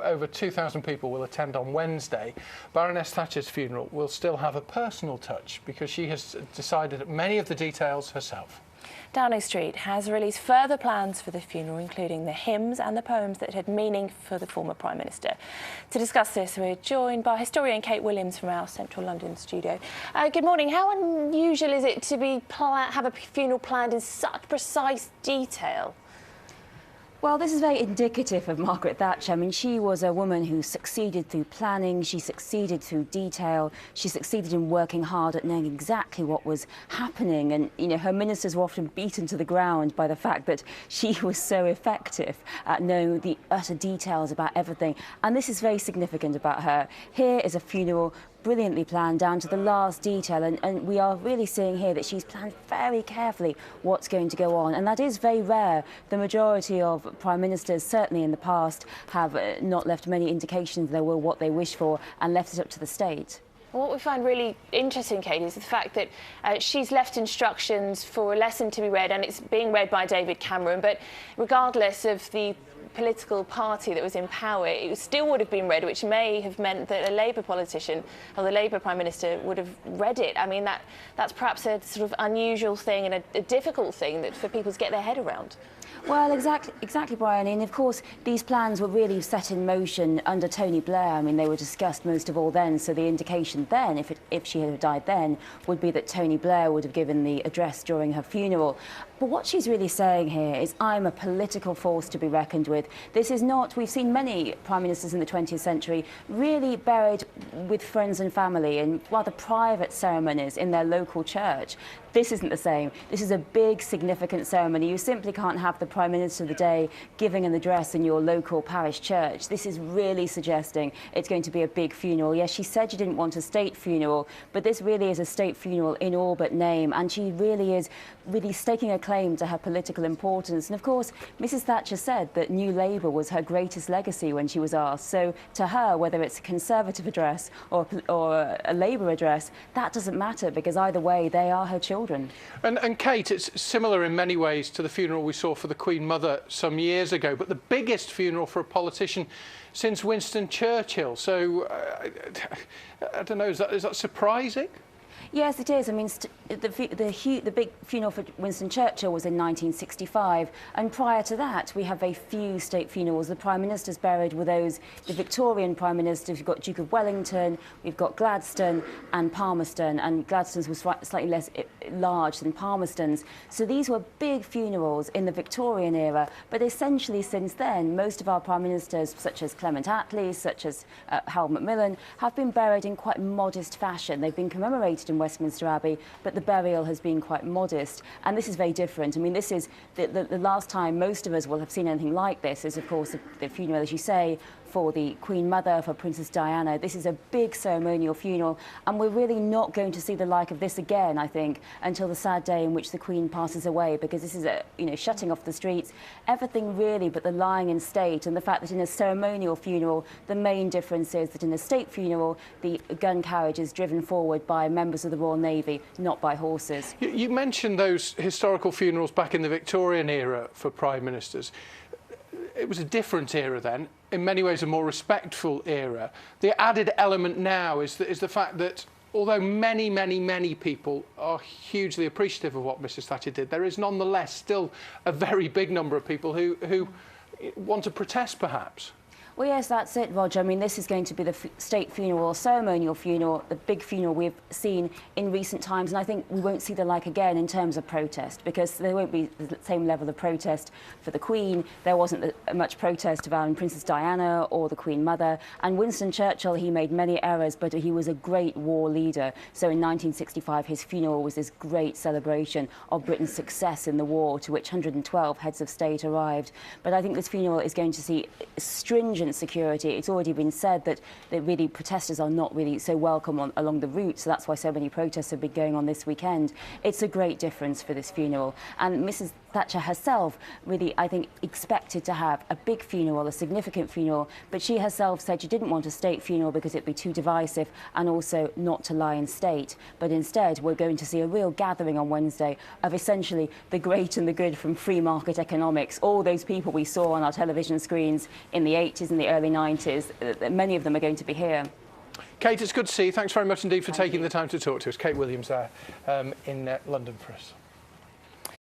over 2,000 people will attend on Wednesday, Baroness Thatcher's funeral will still have a personal touch because she has decided many of the details herself. Downing Street has released further plans for the funeral, including the hymns and the poems that had meaning for the former Prime Minister. To discuss this, we're joined by historian Kate Williams from our Central London studio. Good morning. How unusual is it to have a funeral planned in such precise detail? Well, this is very indicative of Margaret Thatcher. I mean, she was a woman who succeeded through planning, she succeeded through detail, she succeeded in working hard at knowing exactly what was happening. And, you know, her ministers were often beaten to the ground by the fact that she was so effective at knowing the utter details about everything. And this is very significant about her. Here is a funeral brilliantly planned down to the last detail, and we are really seeing here that she's planned very carefully what's going to go on, and that is very rare. The majority of prime ministers, certainly in the past, have not left many indications they will what they wish for and left it up to the state. What we find really interesting, Kate, is the fact that she's left instructions for a lesson to be read, and it's being read by David Cameron, but regardless of the political party that was in power, it still would have been read, which may have meant that a Labour politician or the Labour Prime Minister would have read it. I mean, that's perhaps a sort of unusual thing and a difficult thing that for people to get their head around. Well, exactly, Brian. And of course, these plans were really set in motion under Tony Blair. I mean, they were discussed most of all then. So the indication then, if she had died then, would be that Tony Blair would have given the address during her funeral. But what she's really saying here is, I'm a political force to be reckoned with. This is not, we've seen many prime ministers in the 20th century really buried with friends and family in rather private ceremonies in their local church. This isn't the same. This is a big, significant ceremony. You simply can't have the Prime Minister of the day giving an address in your local parish church. This is really suggesting it's going to be a big funeral. Yes, she said she didn't want a state funeral, but this really is a state funeral in all but name, and she really is staking a claim to her political importance. And of course, Mrs. Thatcher said that New Labour was her greatest legacy when she was asked. So to her, whether it's a Conservative address or a Labour address, that doesn't matter, because either way, they are her children. And Kate, it's similar in many ways to the funeral we saw for the Queen Mother some years ago, but the biggest funeral for a politician since Winston Churchill. So, I don't know, is that surprising? Yes, it is. I mean, the big funeral for Winston Churchill was in 1965, and prior to that, we have a few state funerals. The Prime Ministers buried were those, the Victorian Prime Ministers. We've got Duke of Wellington, we've got Gladstone and Palmerston, and Gladstone's was slightly less large than Palmerston's. So these were big funerals in the Victorian era, but essentially since then, most of our Prime Ministers, such as Clement Attlee, such as Harold Macmillan, have been buried in quite modest fashion. They've been commemorated in Westminster Abbey, but the burial has been quite modest, and this is very different. I mean, this is the last time most of us will have seen anything like this is, of course, the funeral, as you say, for the Queen Mother, for Princess Diana. This is a big ceremonial funeral, and we're really not going to see the like of this again, I think, until the sad day in which the Queen passes away, because this is shutting off the streets, everything really but the lying in state, and the fact that in a ceremonial funeral, the main difference is that in a state funeral, the gun carriage is driven forward by members of the Royal Navy, not by horses. You mentioned those historical funerals back in the Victorian era for Prime Ministers. It was a different era then, in many ways a more respectful era. The added element now is the fact that although many people are hugely appreciative of what Mrs. Thatcher did, there is nonetheless still a very big number of people who want to protest, perhaps. Well, yes, that's it, Roger. I mean, this is going to be the state funeral, ceremonial funeral, the big funeral we've seen in recent times, and I think we won't see the like again in terms of protest, because there won't be the same level of protest for the Queen. There wasn't much protest around Princess Diana or the Queen Mother. And Winston Churchill, he made many errors, but he was a great war leader. So in 1965, his funeral was this great celebration of Britain's success in the war, to which 112 heads of state arrived. But I think this funeral is going to see stringent security. It's already been said that really protesters are not really so welcome along the route, so that's why so many protests have been going on this weekend. It's a great difference for this funeral, and Mrs. Thatcher herself really, I think, expected to have a big funeral, a significant funeral, but she herself said she didn't want a state funeral because it'd be too divisive, and also not to lie in state. But instead, we're going to see a real gathering on Wednesday of essentially the great and the good from free market economics, all those people we saw on our television screens in the 80s and in the early 90s. Many of them are going to be here. Kate, it's good to see you. Thanks very much indeed for taking the time to talk to us. Kate Williams there in London for us.